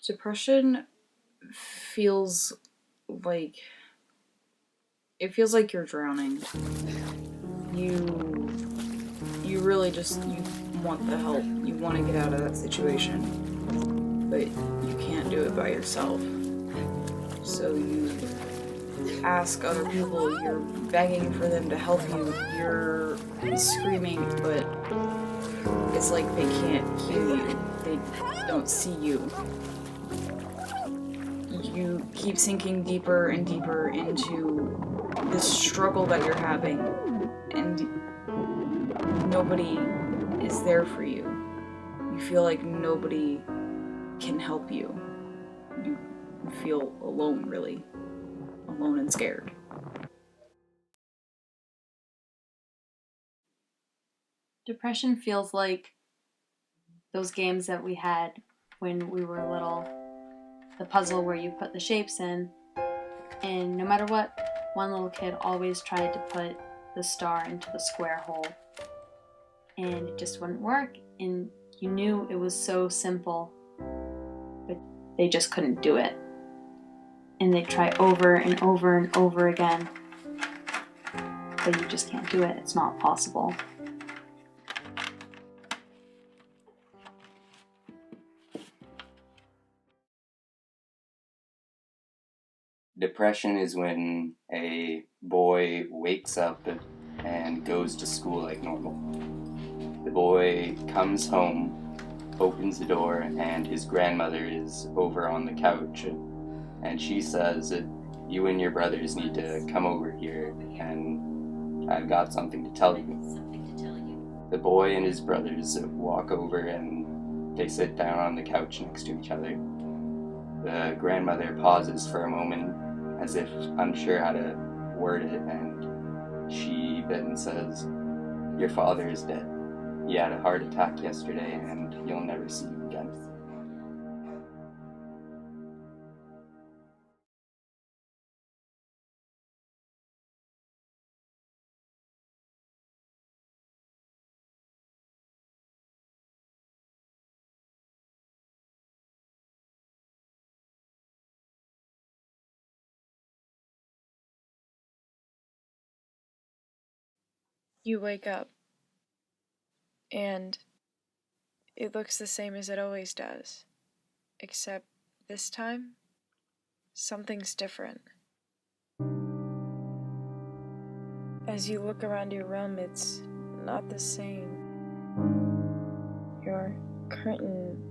Depression feels like you're drowning. You you really just you want the help. You want to get out of that situation, but you can't do it by yourself. So you ask other people, you're begging for them to help you, you're screaming, but it's like they can't hear you. They don't see you. You keep sinking deeper and deeper into this struggle that you're having, and nobody is there for you. You feel like nobody can help you. You feel alone, really. Alone and scared. Depression feels like those games that we had when we were little. The puzzle where you put the shapes in, and no matter what, one little kid always tried to put the star into the square hole. And it just wouldn't work, and you knew it was so simple, but they just couldn't do it. And they try over and over and over again, but you just can't do it. It's not possible. Depression is when a boy wakes up and goes to school like normal. The boy comes home, opens the door, and his grandmother is over on the couch, and she says that you and your brothers need to come over here, and I've got something to tell you. The boy and his brothers walk over and they sit down on the couch next to each other. The grandmother pauses for a moment as if unsure how to word it, and she then says, "Your father is dead. He had a heart attack yesterday and you'll never see him again." You wake up, and it looks the same as it always does, except this time, something's different. As you look around your room, it's not the same. Your curtain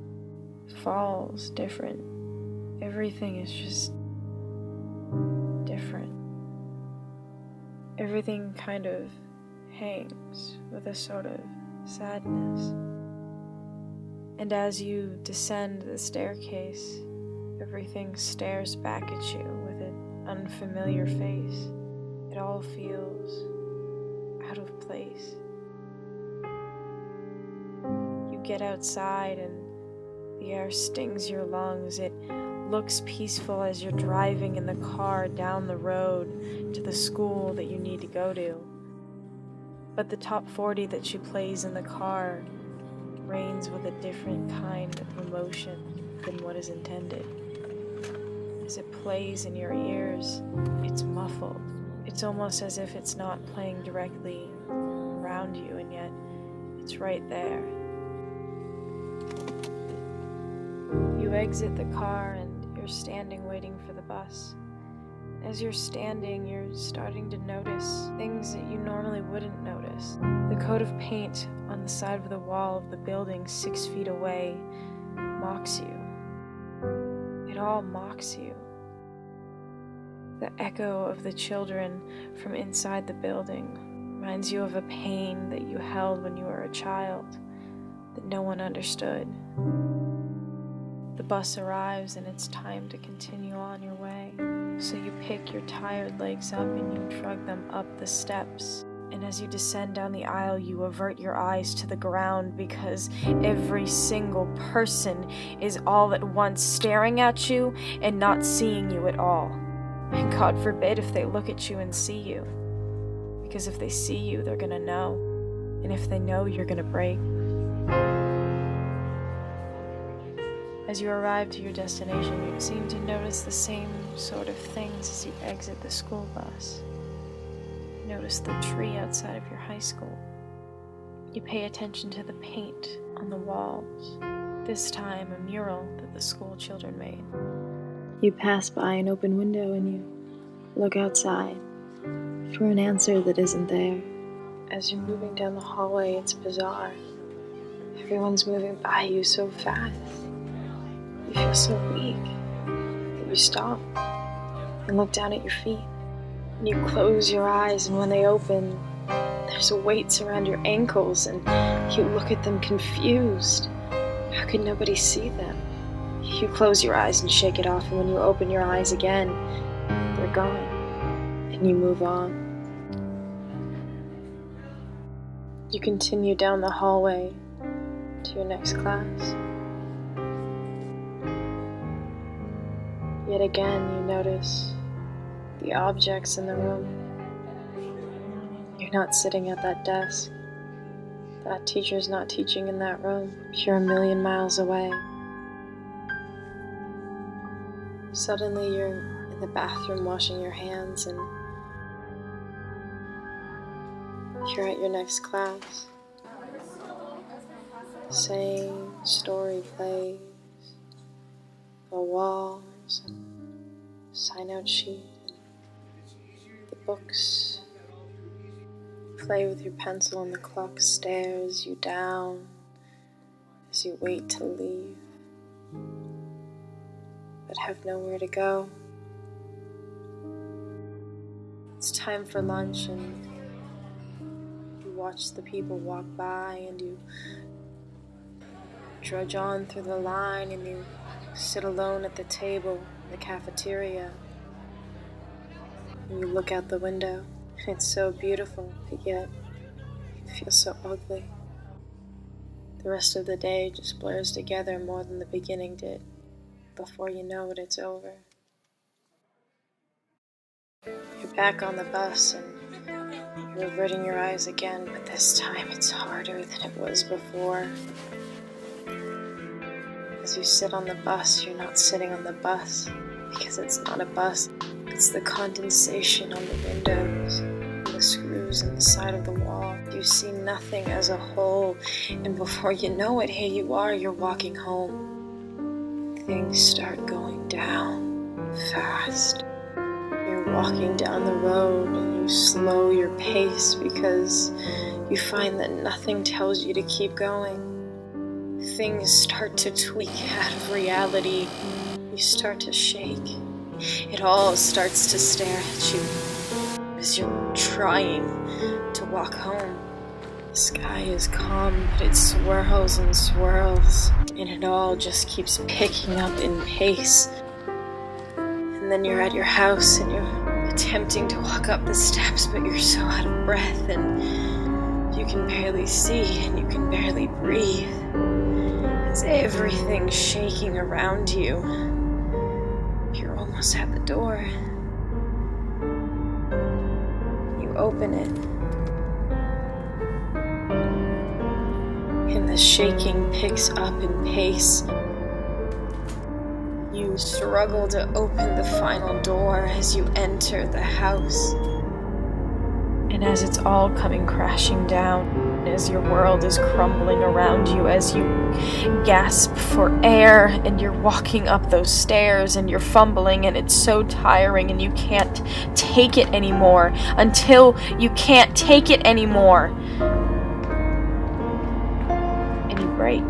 falls different. Everything is just different. Everything kind of hangs with a sort of sadness. And as you descend the staircase, everything stares back at you with an unfamiliar face. It all feels out of place. You get outside and the air stings your lungs. It looks peaceful as you're driving in the car down the road to the school that you need to go to. But the top 40 that she plays in the car reigns with a different kind of emotion than what is intended. As it plays in your ears, it's muffled. It's almost as if it's not playing directly around you, and yet it's right there. You exit the car and you're standing waiting for the bus. As you're standing, you're starting to notice things that you normally wouldn't notice. The coat of paint on the side of the wall of the building 6 feet away mocks you. It all mocks you. The echo of the children from inside the building reminds you of a pain that you held when you were a child that no one understood. The bus arrives and it's time to continue on your way. So you pick your tired legs up and you trudge them up the steps. And as you descend down the aisle, you avert your eyes to the ground because every single person is all at once staring at you and not seeing you at all. And God forbid if they look at you and see you. Because if they see you, they're gonna know. And if they know, you're gonna break. As you arrive to your destination, you seem to notice the same sort of things as you exit the school bus. You notice the tree outside of your high school. You pay attention to the paint on the walls, this time a mural that the school children made. You pass by an open window and you look outside for an answer that isn't there. As you're moving down the hallway, it's bizarre. Everyone's moving by you so fast. You feel so weak that you stop and look down at your feet. And you close your eyes, and when they open, there's weights around your ankles, and you look at them confused. How could nobody see them? You close your eyes and shake it off, and when you open your eyes again, they're gone, and you move on. You continue down the hallway to your next class. Yet again, you notice the objects in the room. You're not sitting at that desk. That teacher's not teaching in that room. You're a million miles away. Suddenly, you're in the bathroom washing your hands, and you're at your next class. Same story plays. The walls, and sign-out sheet, and the books. Play with your pencil, and the clock stares you down as you wait to leave, but have nowhere to go. It's time for lunch, and you watch the people walk by, and you trudge on through the line, and you sit alone at the table in the cafeteria. And you look out the window. It's so beautiful, but yet it feels so ugly. The rest of the day just blurs together more than the beginning did. Before you know it, it's over. You're back on the bus, and you're averting your eyes again, but this time it's harder than it was before. As you sit on the bus, you're not sitting on the bus, because it's not a bus. It's the condensation on the windows, the screws in the side of the wall. You see nothing as a whole, and before you know it, here you are, you're walking home. Things start going down fast. You're walking down the road, and you slow your pace because you find that nothing tells you to keep going. Things start to tweak out of reality. You start to shake. It all starts to stare at you as you're trying to walk home. The sky is calm, but it swirls and swirls, and it all just keeps picking up in pace. And then you're at your house, and you're attempting to walk up the steps, but you're so out of breath, and you can barely see, and you can barely breathe. It's everything shaking around you. You're almost at the door. You open it, and the shaking picks up in pace. You struggle to open the final door as you enter the house. And as it's all coming crashing down, as your world is crumbling around you, as you gasp for air, and you're walking up those stairs, and you're fumbling, and it's so tiring, and you can't take it anymore until you can't take it anymore. And you break.